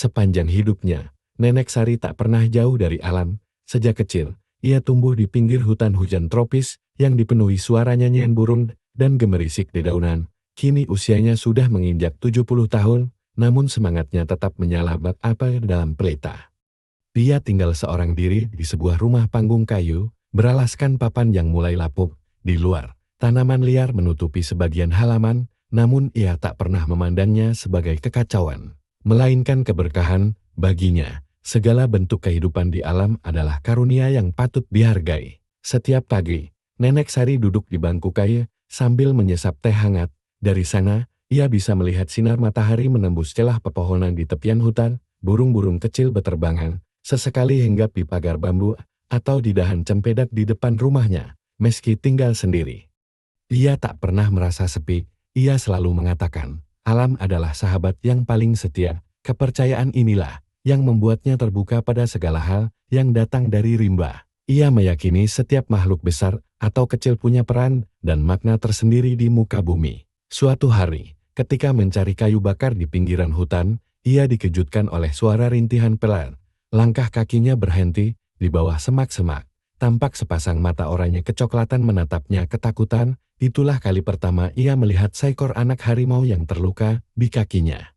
Sepanjang hidupnya, Nenek Sari tak pernah jauh dari alam. Sejak kecil, ia tumbuh di pinggir hutan hujan tropis yang dipenuhi suara nyanyian burung dan gemerisik dedaunan. Kini usianya sudah menginjak 70 tahun, namun semangatnya tetap menyala bak apa dalam pelita. Dia tinggal seorang diri di sebuah rumah panggung kayu, beralaskan papan yang mulai lapuk. Di luar, tanaman liar menutupi sebagian halaman, namun ia tak pernah memandangnya sebagai kekacauan, melainkan keberkahan. Baginya, segala bentuk kehidupan di alam adalah karunia yang patut dihargai. Setiap pagi, Nenek Sari duduk di bangku kayu sambil menyesap teh hangat. Dari sana, ia bisa melihat sinar matahari menembus celah pepohonan di tepian hutan, burung-burung kecil berterbangan, sesekali hinggap di pagar bambu atau di dahan cempedak di depan rumahnya. Meski tinggal sendiri, ia tak pernah merasa sepi. Ia selalu mengatakan, alam adalah sahabat yang paling setia. Kepercayaan inilah yang membuatnya terbuka pada segala hal yang datang dari rimba. Ia meyakini setiap makhluk besar atau kecil punya peran dan makna tersendiri di muka bumi. Suatu hari, ketika mencari kayu bakar di pinggiran hutan, ia dikejutkan oleh suara rintihan pelan. Langkah kakinya berhenti di bawah semak-semak. Tampak sepasang mata oranye kecoklatan menatapnya ketakutan. Itulah kali pertama ia melihat seekor anak harimau yang terluka di kakinya.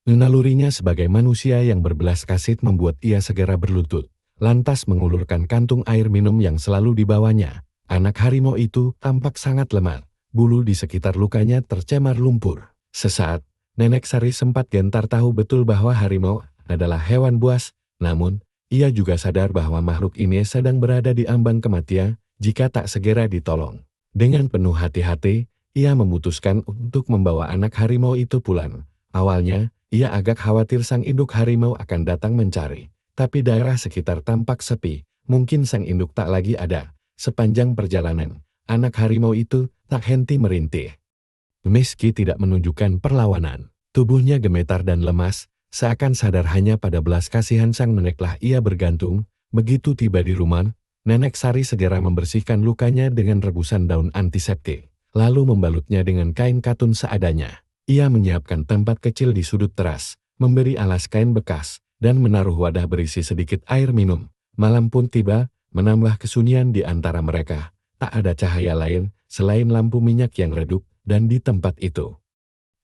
Nalurinya sebagai manusia yang berbelas kasih membuat ia segera berlutut, lantas mengulurkan kantung air minum yang selalu dibawanya. Anak harimau itu tampak sangat lemah, bulu di sekitar lukanya tercemar lumpur. Sesaat, Nenek Sari sempat gentar tahu betul bahwa harimau adalah hewan buas, namun ia juga sadar bahwa makhluk ini sedang berada di ambang kematian jika tak segera ditolong. Dengan penuh hati-hati, ia memutuskan untuk membawa anak harimau itu pulang. Awalnya, ia agak khawatir sang induk harimau akan datang mencari, tapi daerah sekitar tampak sepi, mungkin sang induk tak lagi ada. Sepanjang perjalanan, anak harimau itu tak henti merintih. Meski tidak menunjukkan perlawanan, tubuhnya gemetar dan lemas, seakan sadar hanya pada belas kasihan sang neneklah ia bergantung. Begitu tiba di rumah, Nenek Sari segera membersihkan lukanya dengan rebusan daun antiseptik, lalu membalutnya dengan kain katun seadanya. Ia menyiapkan tempat kecil di sudut teras, memberi alas kain bekas, dan menaruh wadah berisi sedikit air minum. Malam pun tiba, menambah kesunyian di antara mereka. Tak ada cahaya lain, selain lampu minyak yang redup, dan di tempat itu,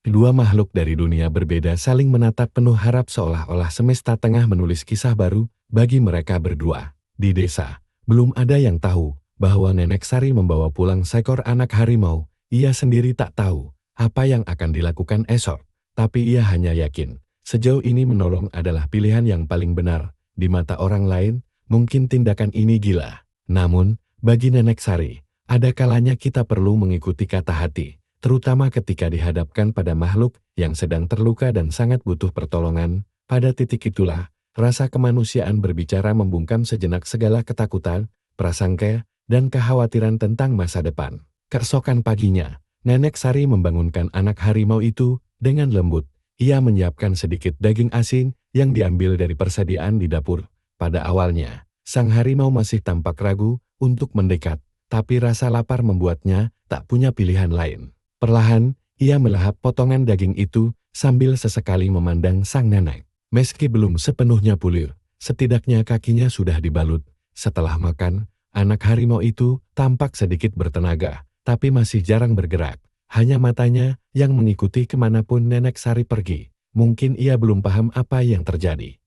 kedua makhluk dari dunia berbeda saling menatap penuh harap seolah-olah semesta tengah menulis kisah baru bagi mereka berdua. Di desa, belum ada yang tahu bahwa Nenek Sari membawa pulang seekor anak harimau. Ia sendiri tak tahu apa yang akan dilakukan esok, tapi ia hanya yakin, sejauh ini menolong adalah pilihan yang paling benar. Di mata orang lain, mungkin tindakan ini gila. Namun, bagi Nenek Sari, ada kalanya kita perlu mengikuti kata hati, terutama ketika dihadapkan pada makhluk yang sedang terluka dan sangat butuh pertolongan. Pada titik itulah, rasa kemanusiaan berbicara membungkam sejenak segala ketakutan, prasangka, dan kekhawatiran tentang masa depan. Keesokan paginya, Nenek Sari membangunkan anak harimau itu dengan lembut. Ia menyiapkan sedikit daging asin yang diambil dari persediaan di dapur. Pada awalnya, sang harimau masih tampak ragu untuk mendekat, tapi rasa lapar membuatnya tak punya pilihan lain. Perlahan, ia melahap potongan daging itu sambil sesekali memandang sang nenek. Meski belum sepenuhnya pulih, setidaknya kakinya sudah dibalut. Setelah makan, anak harimau itu tampak sedikit bertenaga, tapi masih jarang bergerak. Hanya matanya yang mengikuti kemanapun Nenek Sari pergi. Mungkin ia belum paham apa yang terjadi.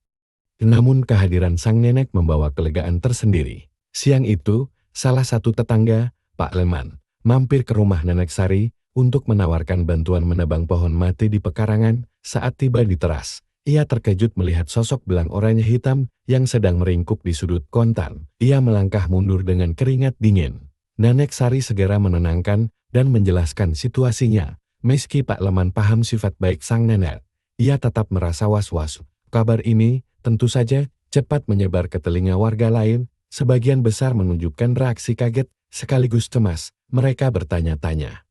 Namun kehadiran sang nenek membawa kelegaan tersendiri. Siang itu, salah satu tetangga, Pak Leman, mampir ke rumah Nenek Sari untuk menawarkan bantuan menebang pohon mati di pekarangan. Saat tiba di teras, ia terkejut melihat sosok belang oranye hitam yang sedang meringkuk di sudut kontan. Ia melangkah mundur dengan keringat dingin. Nenek Sari segera menenangkan dan menjelaskan situasinya. Meski Pak Leman paham sifat baik sang nenek, ia tetap merasa was-was. Kabar ini, tentu saja, cepat menyebar ke telinga warga lain. Sebagian besar menunjukkan reaksi kaget, sekaligus cemas. Mereka bertanya-tanya,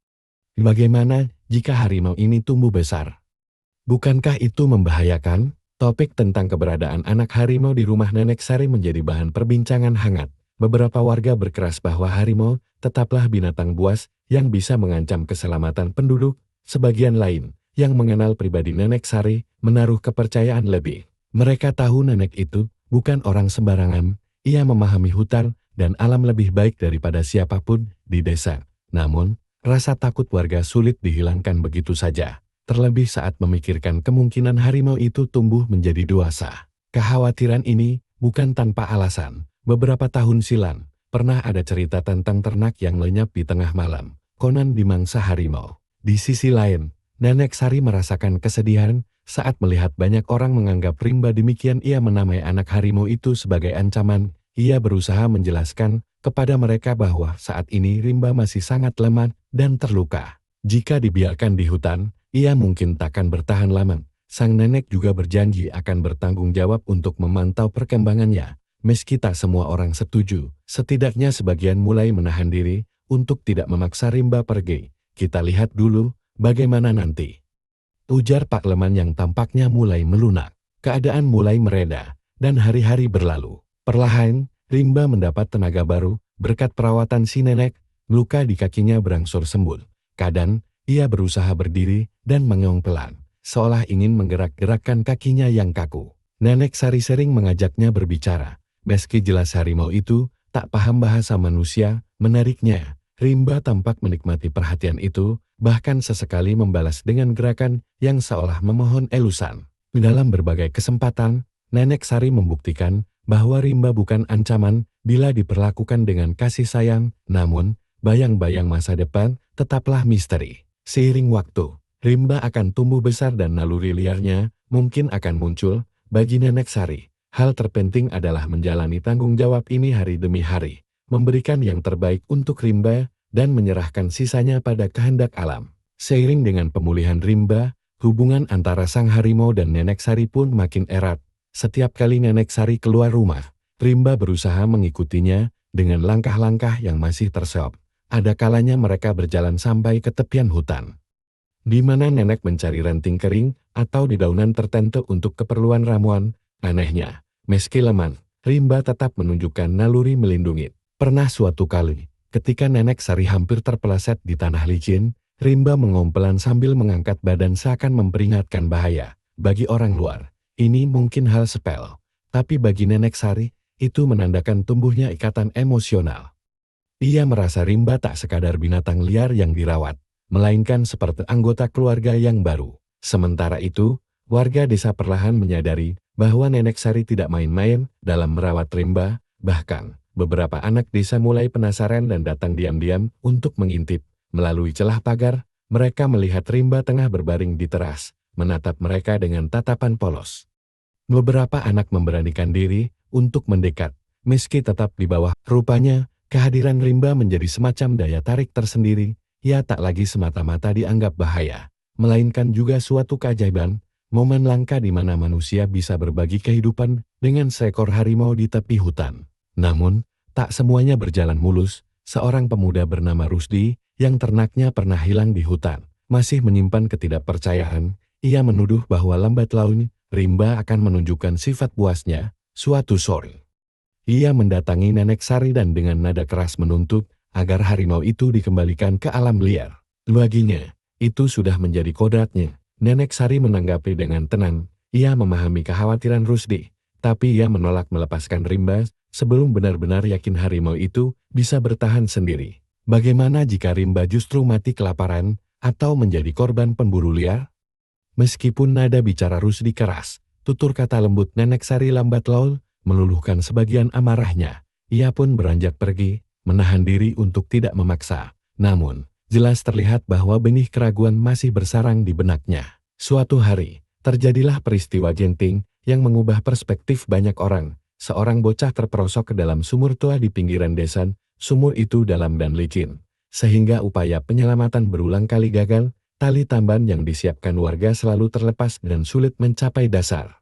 bagaimana jika harimau ini tumbuh besar? Bukankah itu membahayakan? Topik tentang keberadaan anak harimau di rumah Nenek Sari menjadi bahan perbincangan hangat. Beberapa warga berkeras bahwa harimau tetaplah binatang buas yang bisa mengancam keselamatan penduduk. Sebagian lain, yang mengenal pribadi Nenek Sari, menaruh kepercayaan lebih. Mereka tahu nenek itu bukan orang sembarangan, ia memahami hutan dan alam lebih baik daripada siapapun di desa. Namun, rasa takut warga sulit dihilangkan begitu saja. Terlebih saat memikirkan kemungkinan harimau itu tumbuh menjadi dewasa. Kekhawatiran ini bukan tanpa alasan. Beberapa tahun silam, pernah ada cerita tentang ternak yang lenyap di tengah malam, konon dimangsa harimau. Di sisi lain, Nenek Sari merasakan kesedihan saat melihat banyak orang menganggap rimba, demikian ia menamai anak harimau itu sebagai ancaman. Ia berusaha menjelaskan kepada mereka bahwa saat ini rimba masih sangat lemah dan terluka. Jika dibiarkan di hutan, ia mungkin takkan bertahan lama. Sang nenek juga berjanji akan bertanggung jawab untuk memantau perkembangannya. Meski tak semua orang setuju, setidaknya sebagian mulai menahan diri untuk tidak memaksa rimba pergi. Kita lihat dulu bagaimana nanti, ujar Pak Leman yang tampaknya mulai melunak. Keadaan mulai mereda, dan hari-hari berlalu. Perlahan, Rimba mendapat tenaga baru, berkat perawatan si nenek, luka di kakinya berangsur sembuh. Kadang, ia berusaha berdiri dan mengeong pelan, seolah ingin menggerak-gerakkan kakinya yang kaku. Nenek Sari sering mengajaknya berbicara. Meski jelas harimau itu tak paham bahasa manusia, menariknya, Rimba tampak menikmati perhatian itu, bahkan sesekali membalas dengan gerakan yang seolah memohon elusan. Dalam berbagai kesempatan, Nenek Sari membuktikan bahwa rimba bukan ancaman bila diperlakukan dengan kasih sayang, namun bayang-bayang masa depan tetaplah misteri. Seiring waktu, rimba akan tumbuh besar dan naluri liarnya mungkin akan muncul. Bagi Nenek Sari, hal terpenting adalah menjalani tanggung jawab ini hari demi hari, memberikan yang terbaik untuk rimba dan menyerahkan sisanya pada kehendak alam. Seiring dengan pemulihan rimba, hubungan antara sang harimau dan Nenek Sari pun makin erat. Setiap kali Nenek Sari keluar rumah, rimba berusaha mengikutinya dengan langkah-langkah yang masih terseok. Ada kalanya mereka berjalan sampai ke tepian hutan, di mana nenek mencari ranting kering atau dedaunan tertentu untuk keperluan ramuan. Anehnya, meski lemah, rimba tetap menunjukkan naluri melindungi. Pernah suatu kali, ketika Nenek Sari hampir terpeleset di tanah licin, rimba mengompelan sambil mengangkat badan seakan memperingatkan bahaya. Bagi orang luar, ini mungkin hal sepele, tapi bagi Nenek Sari, itu menandakan tumbuhnya ikatan emosional. Ia merasa rimba tak sekadar binatang liar yang dirawat, melainkan seperti anggota keluarga yang baru. Sementara itu, warga desa perlahan menyadari bahwa Nenek Sari tidak main-main dalam merawat rimba, bahkan beberapa anak desa mulai penasaran dan datang diam-diam untuk mengintip. Melalui celah pagar, mereka melihat rimba tengah berbaring di teras, menatap mereka dengan tatapan polos. Beberapa anak memberanikan diri untuk mendekat, meski tetap di bawah. Rupanya, kehadiran rimba menjadi semacam daya tarik tersendiri. Ia tak lagi semata-mata dianggap bahaya, melainkan juga suatu keajaiban, momen langka di mana manusia bisa berbagi kehidupan dengan seekor harimau di tepi hutan. Namun, tak semuanya berjalan mulus. Seorang pemuda bernama Rusdi, yang ternaknya pernah hilang di hutan, masih menyimpan ketidakpercayaan. Ia menuduh bahwa lambat laun, rimba akan menunjukkan sifat buasnya. Suatu sore, ia mendatangi Nenek Sari dan dengan nada keras menuntut agar harimau itu dikembalikan ke alam liar. Baginya, itu sudah menjadi kodratnya. Nenek Sari menanggapi dengan tenang. Ia memahami kekhawatiran Rusdi, tapi ia menolak melepaskan rimba sebelum benar-benar yakin harimau itu bisa bertahan sendiri. Bagaimana jika rimba justru mati kelaparan atau menjadi korban pemburu liar? Meskipun nada bicara Rusdi keras, tutur kata lembut Nenek Sari lambat laun meluluhkan sebagian amarahnya. Ia pun beranjak pergi, menahan diri untuk tidak memaksa. Namun, jelas terlihat bahwa benih keraguan masih bersarang di benaknya. Suatu hari, terjadilah peristiwa genting yang mengubah perspektif banyak orang. Seorang bocah terperosok ke dalam sumur tua di pinggiran desa. Sumur itu dalam dan licin, sehingga upaya penyelamatan berulang kali gagal. Tali tamban yang disiapkan warga selalu terlepas dan sulit mencapai dasar.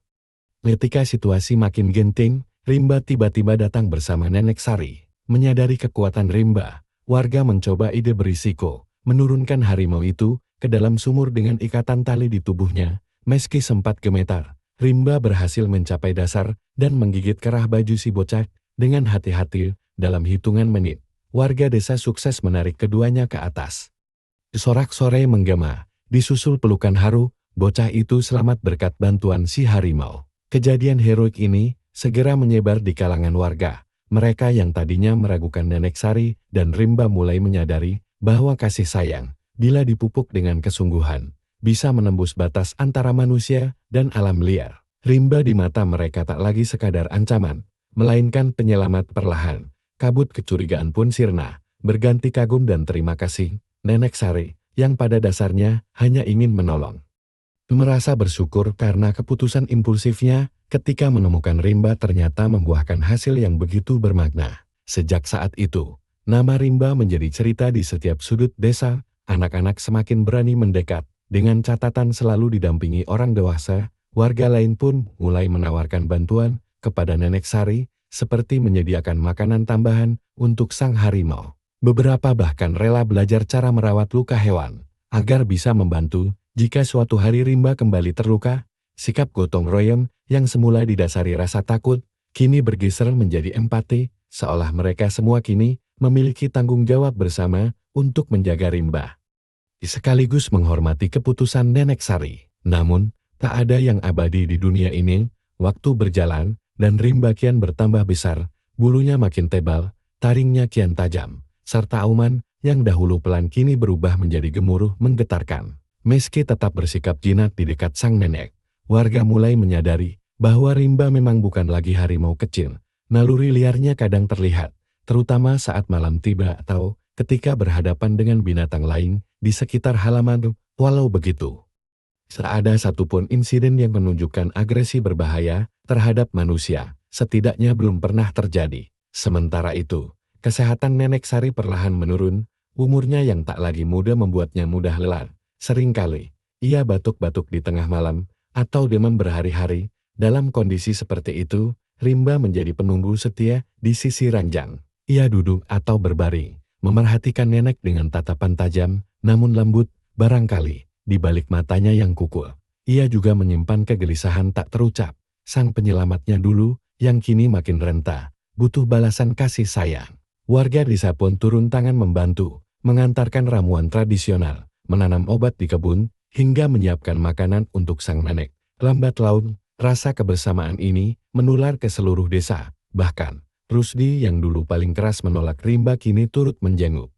Ketika situasi makin genting, Rimba tiba-tiba datang bersama Nenek Sari. Menyadari kekuatan rimba, warga mencoba ide berisiko, menurunkan harimau itu ke dalam sumur dengan ikatan tali di tubuhnya. Meski sempat gemetar, rimba berhasil mencapai dasar dan menggigit kerah baju si bocah dengan hati-hati. Dalam hitungan menit, warga desa sukses menarik keduanya ke atas. Sorak sore menggema, disusul pelukan haru, bocah itu selamat berkat bantuan si harimau. Kejadian heroik ini segera menyebar di kalangan warga. Mereka yang tadinya meragukan Nenek Sari dan Rimba mulai menyadari bahwa kasih sayang, bila dipupuk dengan kesungguhan, bisa menembus batas antara manusia dan alam liar. Rimba di mata mereka tak lagi sekadar ancaman, melainkan penyelamat perlahan. Kabut kecurigaan pun sirna, berganti kagum dan terima kasih. Nenek Sari, yang pada dasarnya hanya ingin menolong, merasa bersyukur karena keputusan impulsifnya ketika menemukan Rimba ternyata membuahkan hasil yang begitu bermakna. Sejak saat itu, nama Rimba menjadi cerita di setiap sudut desa. Anak-anak semakin berani mendekat, dengan catatan selalu didampingi orang dewasa. Warga lain pun mulai menawarkan bantuan kepada Nenek Sari, seperti menyediakan makanan tambahan untuk sang harimau. Beberapa bahkan rela belajar cara merawat luka hewan, agar bisa membantu jika suatu hari Rimba kembali terluka. Sikap gotong royong yang semula didasari rasa takut, kini bergeser menjadi empati, seolah mereka semua kini memiliki tanggung jawab bersama untuk menjaga Rimba, sekaligus menghormati keputusan Nenek Sari. Namun, tak ada yang abadi di dunia ini. Waktu berjalan, dan Rimba kian bertambah besar, bulunya makin tebal, taringnya kian tajam, serta auman yang dahulu pelan kini berubah menjadi gemuruh menggetarkan. Meski tetap bersikap jinak di dekat sang nenek, warga mulai menyadari bahwa Rimba memang bukan lagi harimau kecil. Naluri liarnya kadang terlihat, terutama saat malam tiba atau ketika berhadapan dengan binatang lain di sekitar halaman. Walau begitu, tak ada satupun insiden yang menunjukkan agresi berbahaya terhadap manusia, setidaknya belum pernah terjadi. Sementara itu, kesehatan Nenek Sari perlahan menurun, umurnya yang tak lagi muda membuatnya mudah lelah. Seringkali, ia batuk-batuk di tengah malam, atau demam berhari-hari. Dalam kondisi seperti itu, Rimba menjadi penunggu setia di sisi ranjang. Ia duduk atau berbaring, memerhatikan nenek dengan tatapan tajam, namun lembut. Barangkali, di balik matanya yang kukul, ia juga menyimpan kegelisahan tak terucap. Sang penyelamatnya dulu, yang kini makin renta, butuh balasan kasih sayang. Warga desa pun turun tangan membantu, mengantarkan ramuan tradisional, menanam obat di kebun, hingga menyiapkan makanan untuk sang nenek. Lambat laun, rasa kebersamaan ini menular ke seluruh desa. Bahkan, Rusdi yang dulu paling keras menolak Rimba kini turut menjenguk,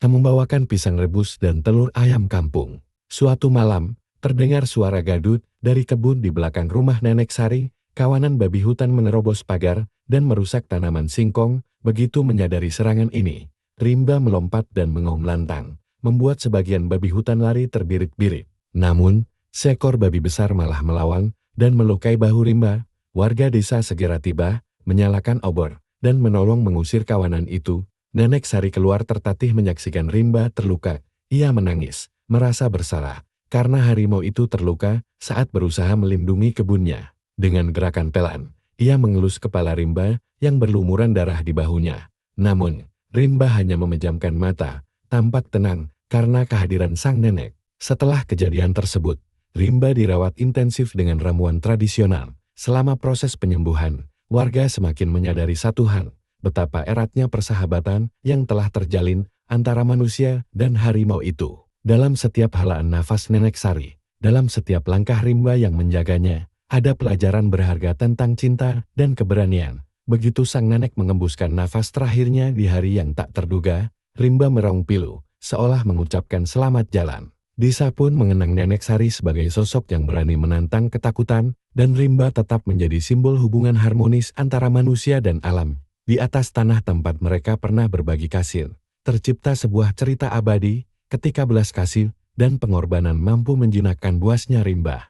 membawakan pisang rebus dan telur ayam kampung. Suatu malam, terdengar suara gadut dari kebun di belakang rumah Nenek Sari. Kawanan babi hutan menerobos pagar dan merusak tanaman singkong. Begitu menyadari serangan ini, Rimba melompat dan mengaum lantang, membuat sebagian babi hutan lari terbirit-birit. Namun, seekor babi besar malah melawan dan melukai bahu Rimba. Warga desa segera tiba, menyalakan obor, dan menolong mengusir kawanan itu. Nenek Sari keluar tertatih menyaksikan Rimba terluka. Ia menangis, merasa bersalah, karena harimau itu terluka saat berusaha melindungi kebunnya. Dengan gerakan pelan, ia mengelus kepala Rimba yang berlumuran darah di bahunya. Namun, Rimba hanya memejamkan mata, tampak tenang karena kehadiran sang nenek. Setelah kejadian tersebut, Rimba dirawat intensif dengan ramuan tradisional. Selama proses penyembuhan, warga semakin menyadari satu hal, betapa eratnya persahabatan yang telah terjalin antara manusia dan harimau itu. Dalam setiap helaan nafas Nenek Sari, dalam setiap langkah Rimba yang menjaganya, ada pelajaran berharga tentang cinta dan keberanian. Begitu sang nenek mengembuskan nafas terakhirnya di hari yang tak terduga, Rimba meraung pilu, seolah mengucapkan selamat jalan. Desa pun mengenang Nenek Sari sebagai sosok yang berani menantang ketakutan, dan Rimba tetap menjadi simbol hubungan harmonis antara manusia dan alam. Di atas tanah tempat mereka pernah berbagi kasih, tercipta sebuah cerita abadi, ketika belas kasih dan pengorbanan mampu menjinakkan buasnya Rimba.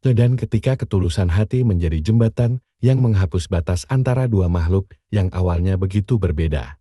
Dan ketika ketulusan hati menjadi jembatan yang menghapus batas antara dua makhluk yang awalnya begitu berbeda.